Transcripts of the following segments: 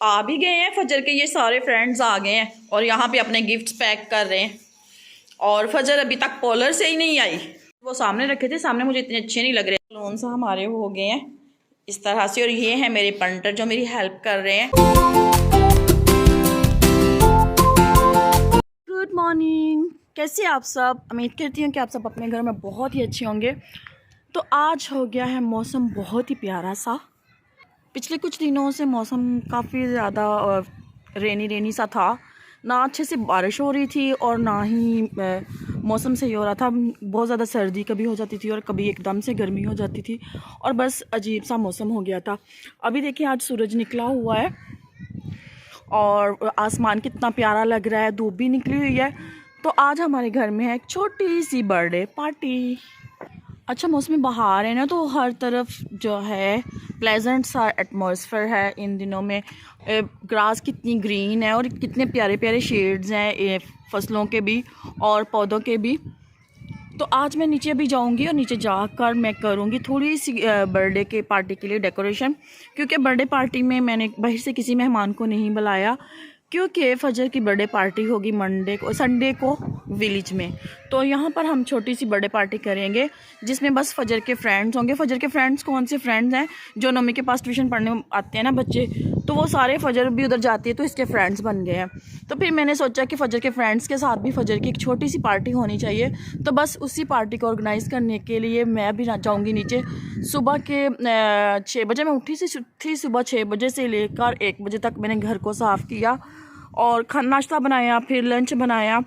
आ भी गए हैं फजर के, ये सारे फ्रेंड्स आ गए हैं और यहाँ पे अपने गिफ्ट्स पैक कर रहे हैं। और फजर अभी तक पॉलर से ही नहीं आई, वो सामने रखे थे, सामने मुझे इतने अच्छे नहीं लग रहे। लोन सा हमारे हो गए हैं इस तरह से। और ये हैं मेरे पंटर जो मेरी हेल्प कर रहे हैं। गुड मॉर्निंग, कैसे आप सब? उम्मीद करती हूँ कि आप सब अपने घर में बहुत ही अच्छे होंगे। तो आज हो गया है मौसम बहुत ही प्यारा सा। पिछले कुछ दिनों से मौसम काफ़ी ज़्यादा रेनी सा था, ना अच्छे से बारिश हो रही थी और ना ही मौसम सही हो रहा था। बहुत ज़्यादा सर्दी कभी हो जाती थी और कभी एकदम से गर्मी हो जाती थी और बस अजीब सा मौसम हो गया था। अभी देखिए आज सूरज निकला हुआ है और आसमान कितना प्यारा लग रहा है, धूप भी निकली हुई है। तो आज हमारे घर में है एक छोटी सी बर्थडे पार्टी। अच्छा, मौसमी बहार है ना, तो हर तरफ जो है प्लेजेंट सा एटमॉस्फेयर है इन दिनों में। ग्रास कितनी ग्रीन है और कितने प्यारे प्यारे शेड्स हैं फसलों के भी और पौधों के भी। तो आज मैं नीचे भी जाऊंगी और नीचे जाकर मैं करूंगी थोड़ी सी बर्थडे के पार्टी के लिए डेकोरेशन, क्योंकि बर्थडे पार्टी में मैंने बाहर से किसी मेहमान को नहीं बुलाया, क्योंकि फजर की बर्थडे पार्टी होगी संडे को विलेज में। तो यहाँ पर हम छोटी सी बर्थडे पार्टी करेंगे जिसमें बस फजर के फ्रेंड्स होंगे। फजर के फ्रेंड्स कौन से फ्रेंड्स हैं? जो नमी के पास ट्यूशन पढ़ने आते हैं ना बच्चे, तो वो सारे फजर भी उधर जाती है तो इसके फ्रेंड्स बन गए हैं। तो फिर मैंने सोचा कि फ़जर के फ्रेंड्स के साथ भी फजर की एक छोटी सी पार्टी होनी चाहिए। तो बस उसी पार्टी को ऑर्गेनाइज़ करने के लिए मैं भी जाऊँगी नीचे। सुबह के 6 बजे मैं उठी थी। सुबह 6 बजे से लेकर 1 बजे तक मैंने घर को साफ़ किया और खाना नाश्ता बनाया, फिर लंच बनाया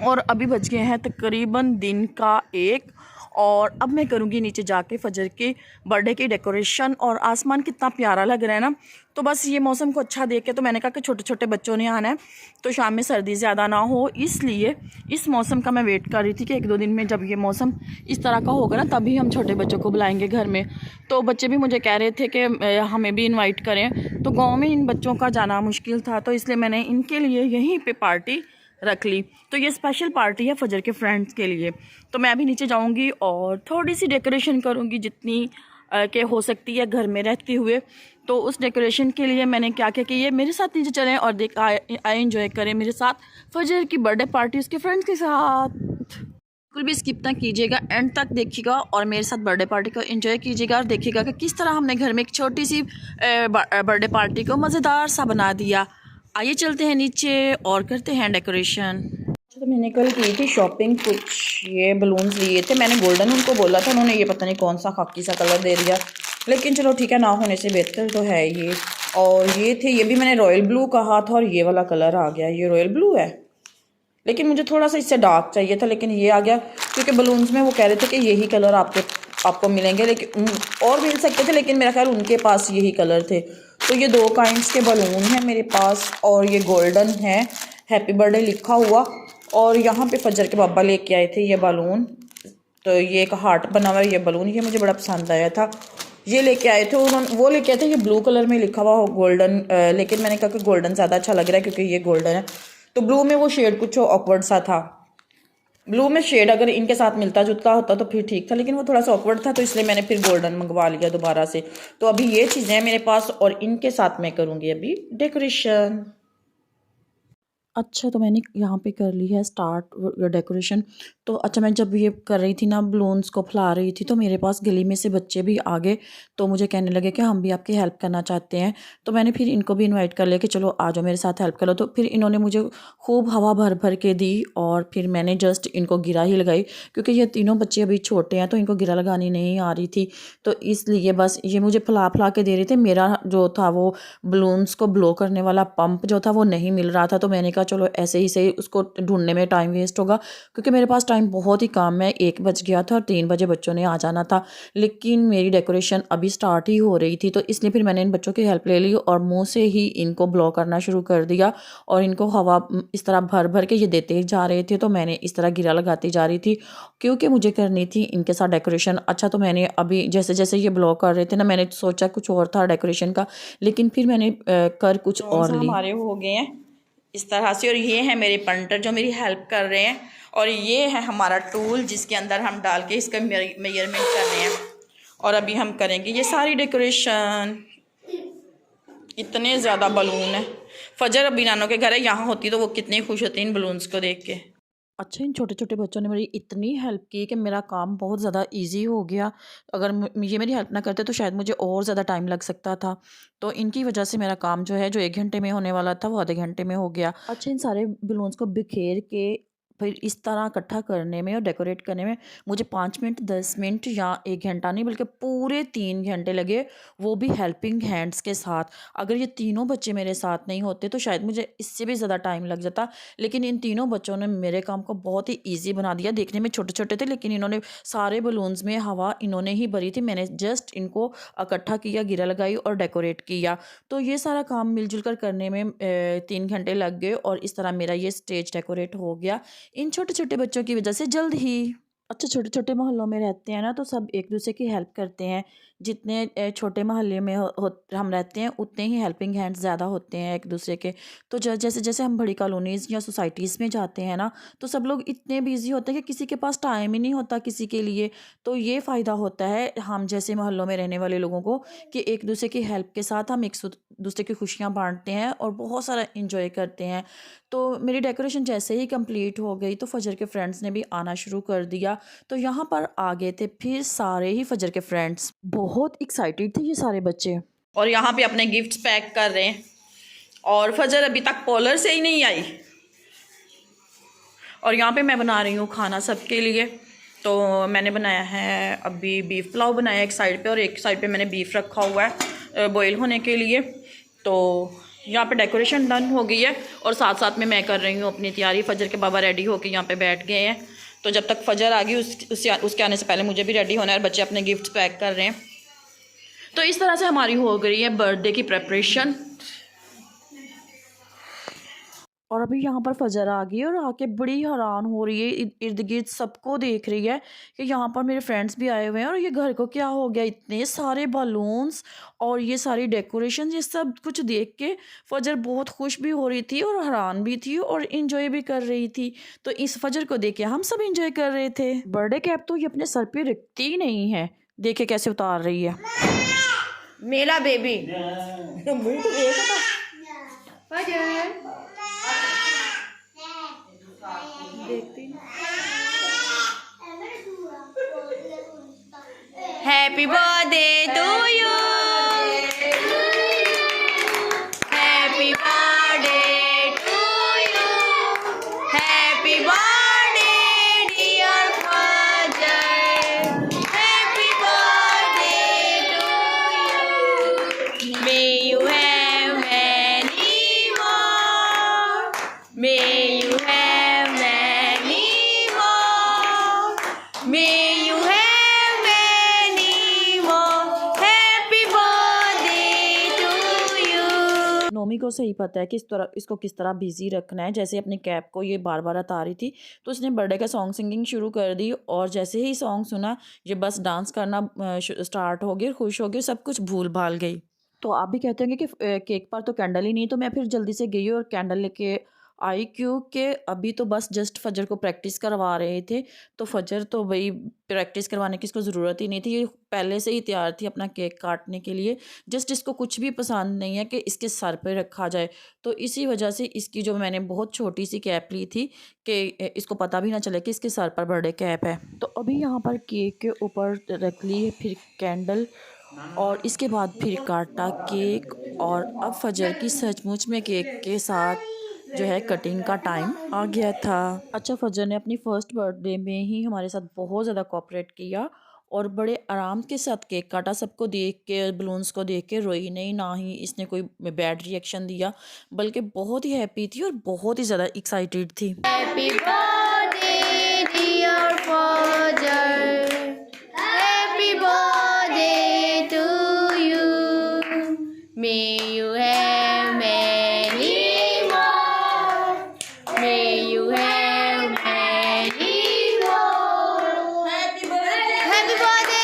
और अभी बज गए हैं तकरीबन दिन का 1। और अब मैं करूँगी नीचे जाके फजर की बर्थडे की डेकोरेशन। और आसमान कितना प्यारा लग रहा है ना, तो बस ये मौसम को अच्छा देख के तो मैंने कहा कि छोटे छोटे बच्चों ने आना है तो शाम में सर्दी ज़्यादा ना हो, इसलिए इस मौसम का मैं वेट कर रही थी कि 1-2 दिन में जब ये मौसम इस तरह का होगा ना तभी हम छोटे बच्चों को बुलाएंगे घर में। तो बच्चे भी मुझे कह रहे थे कि हमें भी इन्वाइट करें, तो गाँव में इन बच्चों का जाना मुश्किल था, तो इसलिए मैंने इनके लिए यहीं पर पार्टी रख ली। तो ये स्पेशल पार्टी है फजर के फ्रेंड्स के लिए। तो मैं अभी नीचे जाऊंगी और थोड़ी सी डेकोरेशन करूंगी जितनी के हो सकती है घर में रहते हुए। तो उस डेकोरेशन के लिए मैंने क्या क्या किया, मेरे साथ नीचे चलें और आए एंजॉय करें मेरे साथ फजर की बर्थडे पार्टी उसके फ्रेंड्स के साथ। बिल्कुल भी स्किप ना कीजिएगा, एंड तक देखिएगा और मेरे साथ बर्थडे पार्टी को एंजॉय कीजिएगा और देखिएगा कि किस तरह हमने घर में एक छोटी सी बर्थडे पार्टी को मज़ेदार सा बना दिया। आइए चलते हैं नीचे और करते हैं डेकोरेशन। तो मैंने कल की थी शॉपिंग, कुछ ये बलून्स लिए थे मैंने, गोल्डन उनको बोला था, उन्होंने ये पता नहीं कौन सा खाकी सा कलर दे दिया, लेकिन चलो ठीक है, ना होने से बेहतर तो है ये। और ये थे, ये भी मैंने रॉयल ब्लू कहा था और ये वाला कलर आ गया, ये रॉयल ब्लू है, लेकिन मुझे थोड़ा सा इससे डार्क चाहिए था, लेकिन ये आ गया क्योंकि बलून्स में वो कह रहे थे कि यही कलर आपको मिलेंगे, लेकिन और मिल सकते थे, लेकिन मेरा ख्याल उनके पास यही कलर थे। तो ये 2 काइंड्स के बलून हैं मेरे पास और ये गोल्डन है, हैप्पी बर्थडे लिखा हुआ। और यहाँ पे फजर के पापा लेके आए थे ये बलून, तो ये एक हार्ट बना हुआ है ये बलून, ये मुझे बड़ा पसंद आया था, ये लेके आए थे उन्होंने। वो लेके आए थे ये ब्लू कलर में लिखा हुआ गोल्डन, लेकिन मैंने कहा कि गोल्डन ज़्यादा अच्छा लग रहा है क्योंकि ये गोल्डन है। तो ब्लू में वो शेड कुछ ऑकवर्ड सा था, ब्लू में शेड अगर इनके साथ मिलता जुलता होता तो फिर ठीक था, लेकिन वो थोड़ा सा ऑकवर्ड था, तो इसलिए मैंने फिर गोल्डन मंगवा लिया दोबारा से। तो अभी ये चीज़ें हैं मेरे पास और इनके साथ मैं करूँगी अभी डेकोरेशन। अच्छा, तो मैंने यहाँ पे कर ली है स्टार्ट डेकोरेशन। तो अच्छा, मैं जब ये कर रही थी ना, बलून्स को फैला रही थी, तो मेरे पास गली में से बच्चे भी आ गए, तो मुझे कहने लगे कि हम भी आपकी हेल्प करना चाहते हैं। तो मैंने फिर इनको भी इनवाइट कर लिया कि चलो आ जाओ मेरे साथ हेल्प कर लो। तो फिर इन्होंने मुझे खूब हवा भर भर के दी और फिर मैंने जस्ट इनको गिरा ही लगाई, क्योंकि ये तीनों बच्चे अभी छोटे हैं तो इनको गिरा लगानी नहीं आ रही थी, तो इसलिए बस ये मुझे फैला के दे रहे थे। मेरा जो था वो बलून्स को ब्लो करने वाला पंप जो था वो नहीं मिल रहा था, तो मैंने चलो ऐसे ही सही, उसको ढूंढने में टाइम वेस्ट होगा, क्योंकि मेरे पास टाइम बहुत ही कम है। 1 बज गया था और 3 बजे बच्चों ने आ जाना था, लेकिन मेरी डेकोरेशन अभी स्टार्ट ही हो रही थी, तो इसलिए फिर मैंने इन बच्चों की हेल्प ले ली और मुंह से ही इनको ब्लो करना शुरू कर दिया और इनको हवा इस तरह भर भर के ये देते जा रहे थे, तो मैंने इस तरह गिरा लगाती जा रही थी क्योंकि मुझे करनी थी इनके साथ डेकोरेशन। अच्छा, तो मैंने अभी जैसे जैसे ये ब्लो कर रहे थे ना, मैंने सोचा कुछ और था डेकोरेशन का, लेकिन फिर मैंने कर कुछ और ली। हमारे हो गए हैं इस तरह से। और ये है मेरे पंटर जो मेरी हेल्प कर रहे हैं, और ये है हमारा टूल जिसके अंदर हम डाल के इसका मेजरमेंट कर रहे हैं। और अभी हम करेंगे ये सारी डेकोरेशन। इतने ज़्यादा बलून है। फजर अभी नानों के घर है, यहाँ होती तो वो कितनी खुश होती इन बलून्स को देख के। अच्छा, इन छोटे छोटे बच्चों ने मेरी इतनी हेल्प की कि मेरा काम बहुत ज़्यादा इजी हो गया। अगर ये मेरी हेल्प ना करते तो शायद मुझे और ज़्यादा टाइम लग सकता था। तो इनकी वजह से मेरा काम जो है, जो 1 घंटे में होने वाला था, वो आधे घंटे में हो गया। अच्छा, इन सारे बलून्स को बिखेर के फिर इस तरह इकट्ठा करने में और डेकोरेट करने में मुझे 5 मिनट 10 मिनट या 1 घंटा नहीं बल्कि पूरे 3 घंटे लगे, वो भी हेल्पिंग हैंड्स के साथ। अगर ये तीनों बच्चे मेरे साथ नहीं होते तो शायद मुझे इससे भी ज़्यादा टाइम लग जाता। लेकिन इन तीनों बच्चों ने मेरे काम को बहुत ही ईज़ी बना दिया। देखने में छोटे-छोटे थे लेकिन इन्होंने सारे बलून्स में हवा इन्होंने ही भरी थी। मैंने जस्ट इनको इकट्ठा किया, घेरा लगाई और डेकोरेट किया। तो ये सारा काम मिल-जुल कर करने में 3 घंटे लग गए और इस तरह मेरा ये स्टेज डेकोरेट हो गया, इन छोटे-छोटे बच्चों की वजह से जल्द ही। अच्छा, छोटे-छोटे मोहल्लों में रहते हैं ना, तो सब एक-दूसरे की हेल्प करते हैं। जितने छोटे मोहल्ले में हम रहते हैं उतने ही हेल्पिंग हैंड्स ज़्यादा होते हैं एक-दूसरे के। तो जैसे-जैसे हम बड़ी कॉलोनीज़ या सोसाइटीज़ में जाते हैं ना, तो सब लोग इतने बिज़ी होते हैं कि किसी के पास टाइम ही नहीं होता किसी के लिए। तो ये फ़ायदा होता है हम जैसे मोहल्लों में रहने वाले लोगों को कि एक-दूसरे की हेल्प के साथ हम दूसरे की खुशियाँ बाँटते हैं और बहुत सारा एन्जॉय करते हैं। तो मेरी डेकोरेशन जैसे ही कंप्लीट हो गई तो फ़जर के फ्रेंड्स ने भी आना शुरू कर दिया। तो यहाँ पर आ गए थे फिर सारे ही फ़जर के फ्रेंड्स। बहुत एक्साइटेड थे ये सारे बच्चे और यहाँ पे अपने गिफ्ट्स पैक कर रहे हैं। और फ़जर अभी तक पॉलर से ही नहीं आई और यहाँ पे मैं बना रही हूँ खाना सबके लिए। तो मैंने बनाया है अभी बीफ पुलाव बनाया एक साइड पे और एक साइड पे मैंने बीफ रखा हुआ है बॉईल होने के लिए। तो यहाँ पे डेकोरेशन डन हो गई है और साथ साथ में मैं कर रही हूँ अपनी तैयारी। फ़जर के बाबा रेडी होके यहाँ पे बैठ गए हैं। तो जब तक फ़जर आ गई उसके आने से पहले मुझे भी रेडी होना है और बच्चे अपने गिफ्ट्स पैक कर रहे हैं। तो इस तरह से हमारी हो गई है बर्थडे की प्रेपरेशन। और अभी यहाँ पर फ़जर आ गई है और आके बड़ी हैरान हो रही है, इर्द गिर्द सबको देख रही है कि यहाँ पर मेरे फ्रेंड्स भी आए हुए हैं और ये घर को क्या हो गया, इतने सारे बलून्स और ये सारी डेकोरेशन, ये सब कुछ देख के फ़जर बहुत खुश भी हो रही थी और हैरान भी थी और इन्जॉय भी कर रही थी। तो इस फ़जर को देख के हम सब इन्जॉय कर रहे थे। बर्थडे कैप तो ये अपने सर पे रखती ही नहीं है, देखे कैसे उतार रही है मेरा बेबी। मुँह तो देखा देखती। Happy birthday to you, happy birthday to you, happy birthday dear Fajar, happy birthday to you, may you have many more, may you have many more, may you have many more, happy birthday to you. Nomi को सही पता है कि इसको किस तरह busy रखना है। जैसे अपनी कैप को ये बार बार उतार रही थी तो उसने बर्थडे का सॉन्ग सिंगिंग शुरू कर दी और जैसे ही सॉन्ग सुना ये बस डांस करना स्टार्ट हो गई, खुश हो गई, सब कुछ भूल भाल गई। तो आप भी कहते होंगे कि केक पर तो कैंडल ही नहीं, तो मैं फिर जल्दी से गई और कैंडल लेके आई क्योंकि अभी तो बस जस्ट फ़जर को प्रैक्टिस करवा रहे थे। तो फ़जर तो भाई प्रैक्टिस करवाने की इसको ज़रूरत ही नहीं थी, ये पहले से ही तैयार थी अपना केक काटने के लिए। जस्ट इसको कुछ भी पसंद नहीं है कि इसके सर पे रखा जाए, तो इसी वजह से इसकी जो मैंने बहुत छोटी सी कैप ली थी कि इसको पता भी ना चले कि इसके सर पर बर्थडे कैप है। तो अभी यहाँ पर केक के ऊपर रख ली फिर कैंडल और इसके बाद फिर काटा केक और अब फ़जर की सचमुच में केक के साथ जो है कटिंग का टाइम आ गया था। अच्छा, फ़जर ने अपनी फ़र्स्ट बर्थडे में ही हमारे साथ बहुत ज़्यादा कोऑपरेट किया और बड़े आराम के साथ केक काटा। सबको देख के, बलून्स को देख के रोई नहीं, ना ही इसने कोई बैड रिएक्शन दिया, बल्कि बहुत ही हैप्पी थी और बहुत ही ज़्यादा एक्साइटेड थी। Happy birthday dear Fajar, happy birthday to you, may you have many more, may you have many more, happy birthday, happy birthday.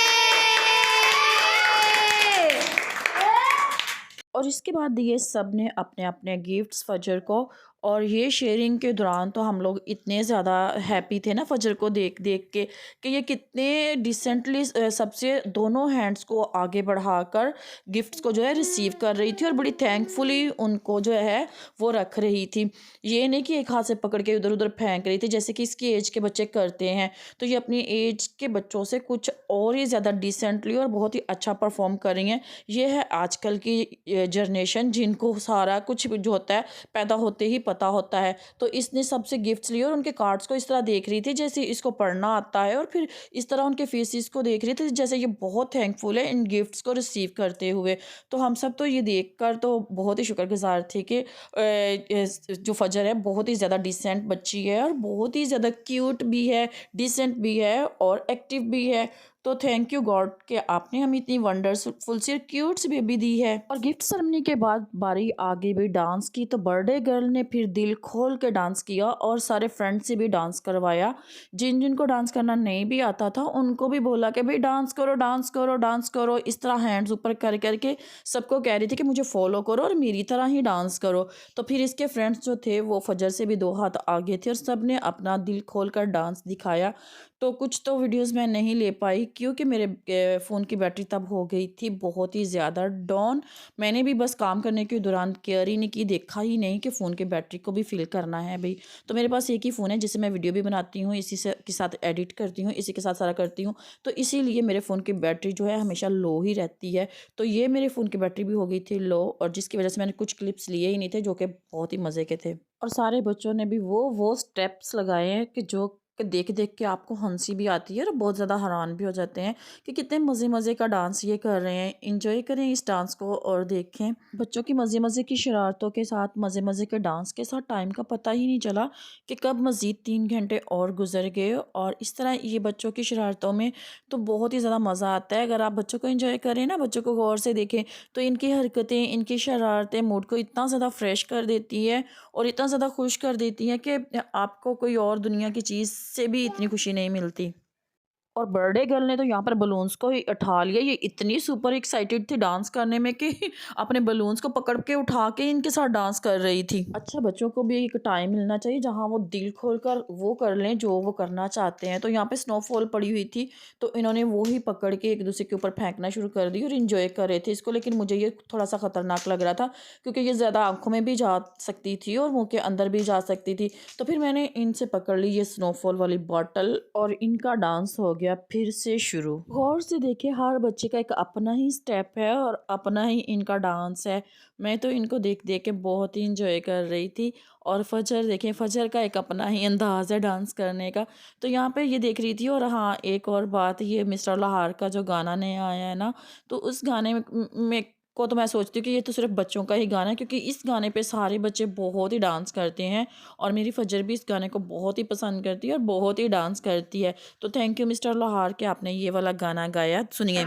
और इसके बाद दिए सब ने अपने अपने गिफ्ट्स फ़जर को और ये शेयरिंग के दौरान तो हम लोग इतने ज़्यादा हैप्पी थे ना फजर को देख देख के कि ये कितने डिसेंटली सबसे दोनों हैंड्स को आगे बढ़ाकर गिफ्ट्स को जो है रिसीव कर रही थी और बड़ी थैंकफुली उनको जो है वो रख रही थी। ये नहीं कि एक हाथ से पकड़ के इधर उधर फेंक रही थी जैसे कि इसकी एज के बच्चे करते हैं। तो ये अपनी एज के बच्चों से कुछ और ही ज़्यादा डिसेंटली और बहुत ही अच्छा परफॉर्म कर रही हैं। ये है आजकल की जनरेशन जिनको सारा कुछ जो होता है पैदा होते ही पता होता है। तो इसने सबसे गिफ्ट्स लिए और उनके कार्ड्स को इस तरह देख रही थी जैसे इसको पढ़ना आता है, और फिर इस तरह उनके फेसेस को देख रही थी जैसे ये बहुत थैंकफुल है इन गिफ्ट्स को रिसीव करते हुए। तो हम सब तो ये देखकर तो बहुत ही शुक्रगुजार थे कि जो फजर है बहुत ही ज़्यादा डिसेंट बच्ची है और बहुत ही ज़्यादा क्यूट भी है, डिसेंट भी है और एक्टिव भी है। तो थैंक यू गॉड कि आपने हमें इतनी वंडरफुल सी क्यूट सी बेबी दी है। और गिफ्ट सेरेमनी के बाद बारी आगे भी डांस की, तो बर्थडे गर्ल ने फिर दिल खोल के डांस किया और सारे फ्रेंड से भी डांस करवाया। जिन जिनको डांस करना नहीं भी आता था उनको भी बोला कि भाई डांस करो डांस करो डांस करो। इस तरह हैंड्स ऊपर कर करके सबको कह रही थी कि मुझे फॉलो करो और मेरी तरह ही डांस करो। तो फिर इसके फ्रेंड्स जो थे वो फजर से भी 2 हाथ आगे थे और सब ने अपना दिल खोल कर डांस दिखाया। तो कुछ तो वीडियोस मैं नहीं ले पाई क्योंकि मेरे फ़ोन की बैटरी तब हो गई थी बहुत ही ज़्यादा डाउन। मैंने भी बस काम करने के दौरान केयर ही नहीं की, देखा ही नहीं कि फ़ोन की बैटरी को भी फिल करना है भाई। तो मेरे पास एक ही फ़ोन है जिससे मैं वीडियो भी बनाती हूँ, इसी से के साथ एडिट करती हूँ, इसी के साथ सारा करती हूँ। तो इसीलिए मेरे फ़ोन की बैटरी जो है हमेशा लो ही रहती है। तो ये मेरे फ़ोन की बैटरी भी हो गई थी लो, और जिसकी वजह से मैंने कुछ क्लिप्स लिए ही नहीं थे जो कि बहुत ही मज़े के थे। और सारे बच्चों ने भी वो स्टेप्स लगाए हैं कि जो कि देख देख के आपको हंसी भी आती है और बहुत ज़्यादा हैरान भी हो जाते हैं कि कितने मज़े मज़े का डांस ये कर रहे हैं। इंजॉय करें इस डांस को और देखें बच्चों की मज़े मज़े की शरारतों के साथ, मज़े मज़े के डांस के साथ टाइम का पता ही नहीं चला कि कब मज़ीद 3 घंटे और गुजर गए। और इस तरह ये बच्चों की शरारतों में तो बहुत ही ज़्यादा मज़ा आता है। अगर आप बच्चों को इंजॉय करें ना, बच्चों को गौर से देखें, तो इनकी हरकतें, इनकी शरारतें मूड को इतना ज़्यादा फ्रेश कर देती है और इतना ज़्यादा खुश कर देती हैं कि आपको कोई और दुनिया की चीज़ से भी इतनी खुशी नहीं मिलती। और बर्थडे गर्ल ने तो यहाँ पर बलून्स को ही उठा लिया। ये इतनी सुपर एक्साइटेड थी डांस करने में कि अपने बलून्स को पकड़ के उठा के इनके साथ डांस कर रही थी। अच्छा, बच्चों को भी एक टाइम मिलना चाहिए जहाँ वो दिल खोलकर वो कर लें जो वो करना चाहते हैं। तो यहाँ पे स्नोफॉल पड़ी हुई थी, तो इन्होंने वो ही पकड़ के एक दूसरे के ऊपर फेंकना शुरू कर दी और इन्जॉय कर रहे थे इसको। लेकिन मुझे ये थोड़ा सा ख़तरनाक लग रहा था क्योंकि ये ज़्यादा आँखों में भी जा सकती थी और मुँह के अंदर भी जा सकती थी। तो फिर मैंने इनसे पकड़ ली ये स्नोफॉल वाली बॉटल और इनका डांस हो गया फिर से शुरू। गौर से देखिए, हर बच्चे का एक अपना ही स्टेप है और अपना ही इनका डांस है। मैं तो इनको देख देख के बहुत ही इंजॉय कर रही थी। और फजर देखें, फजर का एक अपना ही अंदाज़ है डांस करने का। तो यहाँ पे ये देख रही थी। और हाँ, एक और बात, ये मिस्टर लहार का जो गाना नया आया है ना, तो उस गाने में को तो मैं सोचती हूँ कि ये तो सिर्फ बच्चों का ही गाना है क्योंकि इस गाने पे सारे बच्चे बहुत ही डांस करते हैं। और मेरी फजर भी इस गाने को बहुत ही पसंद करती है और बहुत ही डांस करती है। तो थैंक यू मिस्टर लोहार कि आपने ये वाला गाना गाया। सुनिए।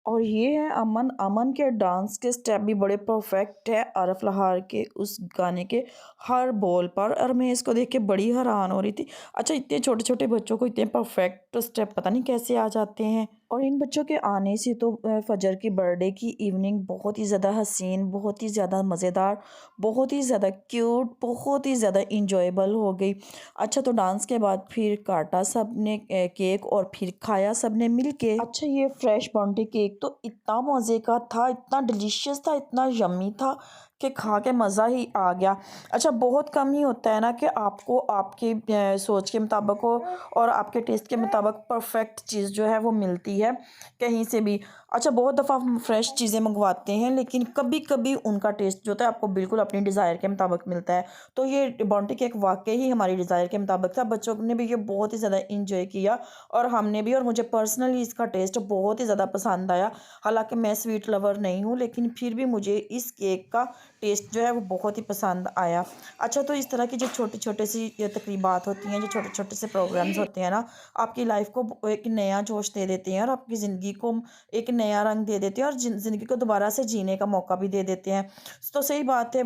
और ये है अमन। अमन के डांस के स्टेप भी बड़े परफेक्ट है आरफ लहार के उस गाने के हर बोल पर, और मैं इसको देख के बड़ी हैरान हो रही थी। अच्छा, इतने छोटे छोटे बच्चों को इतने परफेक्ट स्टेप पता नहीं कैसे आ जाते हैं। और इन बच्चों के आने से तो फजर की बर्थडे की इवनिंग बहुत ही ज़्यादा हसीन, बहुत ही ज़्यादा मज़ेदार, बहुत ही ज़्यादा क्यूट, बहुत ही ज़्यादा इंजॉयबल हो गई। अच्छा, तो डांस के बाद फिर काटा सब ने केक और फिर खाया सब ने मिल के। अच्छा, ये फ्रेश बाउंटी केक तो इतना मज़े का था, इतना डिलीशियस था, इतना यम्मी था कि खा के मज़ा ही आ गया। अच्छा, बहुत कम ही होता है ना कि आपको आपकी सोच के मुताबिक हो और आपके टेस्ट के मुताबिक परफेक्ट चीज़ जो है वो मिलती है कहीं से भी। अच्छा, बहुत दफ़ा हम फ्रेश चीज़ें मंगवाते हैं लेकिन कभी कभी उनका टेस्ट जो होता है आपको बिल्कुल अपनी डिज़ायर के मुताबिक मिलता है। तो ये बाउंटी केक वाकई ही हमारी डिज़ायर के मुताबिक था। बच्चों ने भी ये बहुत ही ज़्यादा इंजॉय किया और हमने भी। और मुझे पर्सनली इसका टेस्ट बहुत ही ज़्यादा पसंद आया। हालांकि मैं स्वीट लवर नहीं हूँ लेकिन फिर भी मुझे इस केक का टेस्ट जो है वो बहुत ही पसंद आया। अच्छा, तो इस तरह की जो छोटे छोटे सी ये तकरीबात होती हैं, जो छोटे छोटे से प्रोग्राम्स होते हैं ना, आपकी लाइफ को एक नया जोश दे देते हैं और आपकी ज़िंदगी को एक नया रंग दे देते हैं और ज़िंदगी को दोबारा से जीने का मौका भी दे देते हैं। तो सही बात है,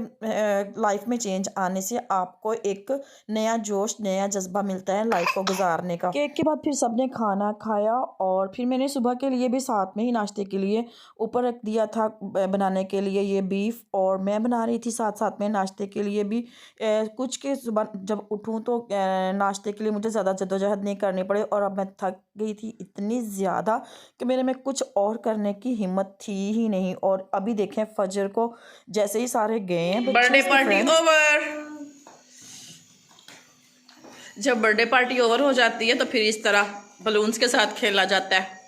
लाइफ में चेंज आने से आपको एक नया जोश, नया जज्बा मिलता है लाइफ को गुजारने का। केक के बाद फिर सबने खाना खाया और फिर मैंने सुबह के लिए भी साथ में ही नाश्ते के लिए ऊपर रख दिया था बनाने के लिए ये बीफ, और मैं बना रही थी साथ साथ में नाश्ते के लिए भी। कुछ के सुबह जब उठूँ तो नाश्ते के लिए मुझे ज़्यादा जद्दोजहद नहीं करनी पड़े, और अब मैं थक गई थी इतनी ज़्यादा कि मेरे में कुछ और करने की हिम्मत थी ही नहीं। और अभी देखें फजर को जैसे ही सारे गए हैं बर्थडे पार्टी ओवर। जब बर्थडे पार्टी ओवर हो जाती है तो फिर इस तरह बलून्स के साथ खेला जाता है।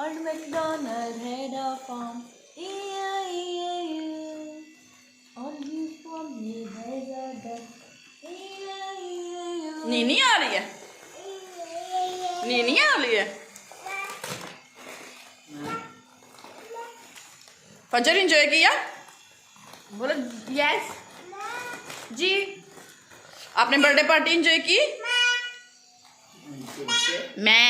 Old MacDonald had a farm, E-I-E-I-O. On his farm he had a duck, E-I-E-I-O. नीनी आ रही है, नीनी आ रही है। फजर एंजॉय किया? बोलो यस जी। आपने बर्थडे पार्टी एंजॉय की? मैं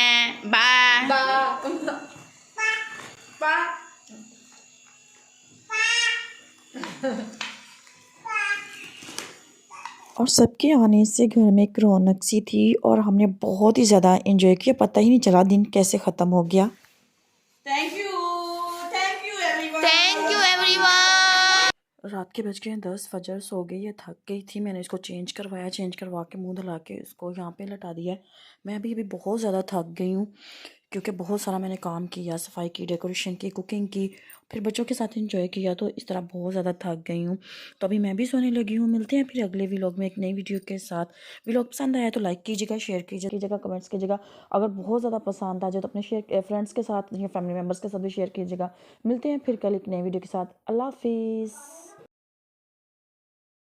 और सबके आने से घर में एक रौनक सी थी और हमने बहुत ही ज़्यादा एंजॉय किया, पता ही नहीं चला दिन कैसे ख़त्म हो गया। Thank you everyone. रात के बज गए 10, फजर सो गई है, थक गई थी। मैंने इसको चेंज करवाया, चेंज करवा के मुंह धुला के इसको यहाँ पे लटा दिया है। मैं अभी बहुत ज़्यादा थक गई हूँ क्योंकि बहुत सारा मैंने काम किया, सफाई की, डेकोरेशन की, कुकिंग की, फिर बच्चों के साथ एंजॉय किया, तो इस तरह बहुत ज़्यादा थक गई हूँ। तो अभी मैं भी सोने लगी हूँ। मिलते हैं फिर अगले व्लॉग में एक नई वीडियो के साथ। व्लॉग पसंद आया तो लाइक कीजिएगा, शेयर कीजिएगा, कमेंट्स कीजिएगा। अगर बहुत ज़्यादा पसंद आ जाए तो अपने फ्रेंड्स के साथ या फैमिली मेम्बर्स के साथ भी शेयर कीजिएगा। मिलते हैं फिर कल एक नई वीडियो के साथ। अल्लाह हाफिज़।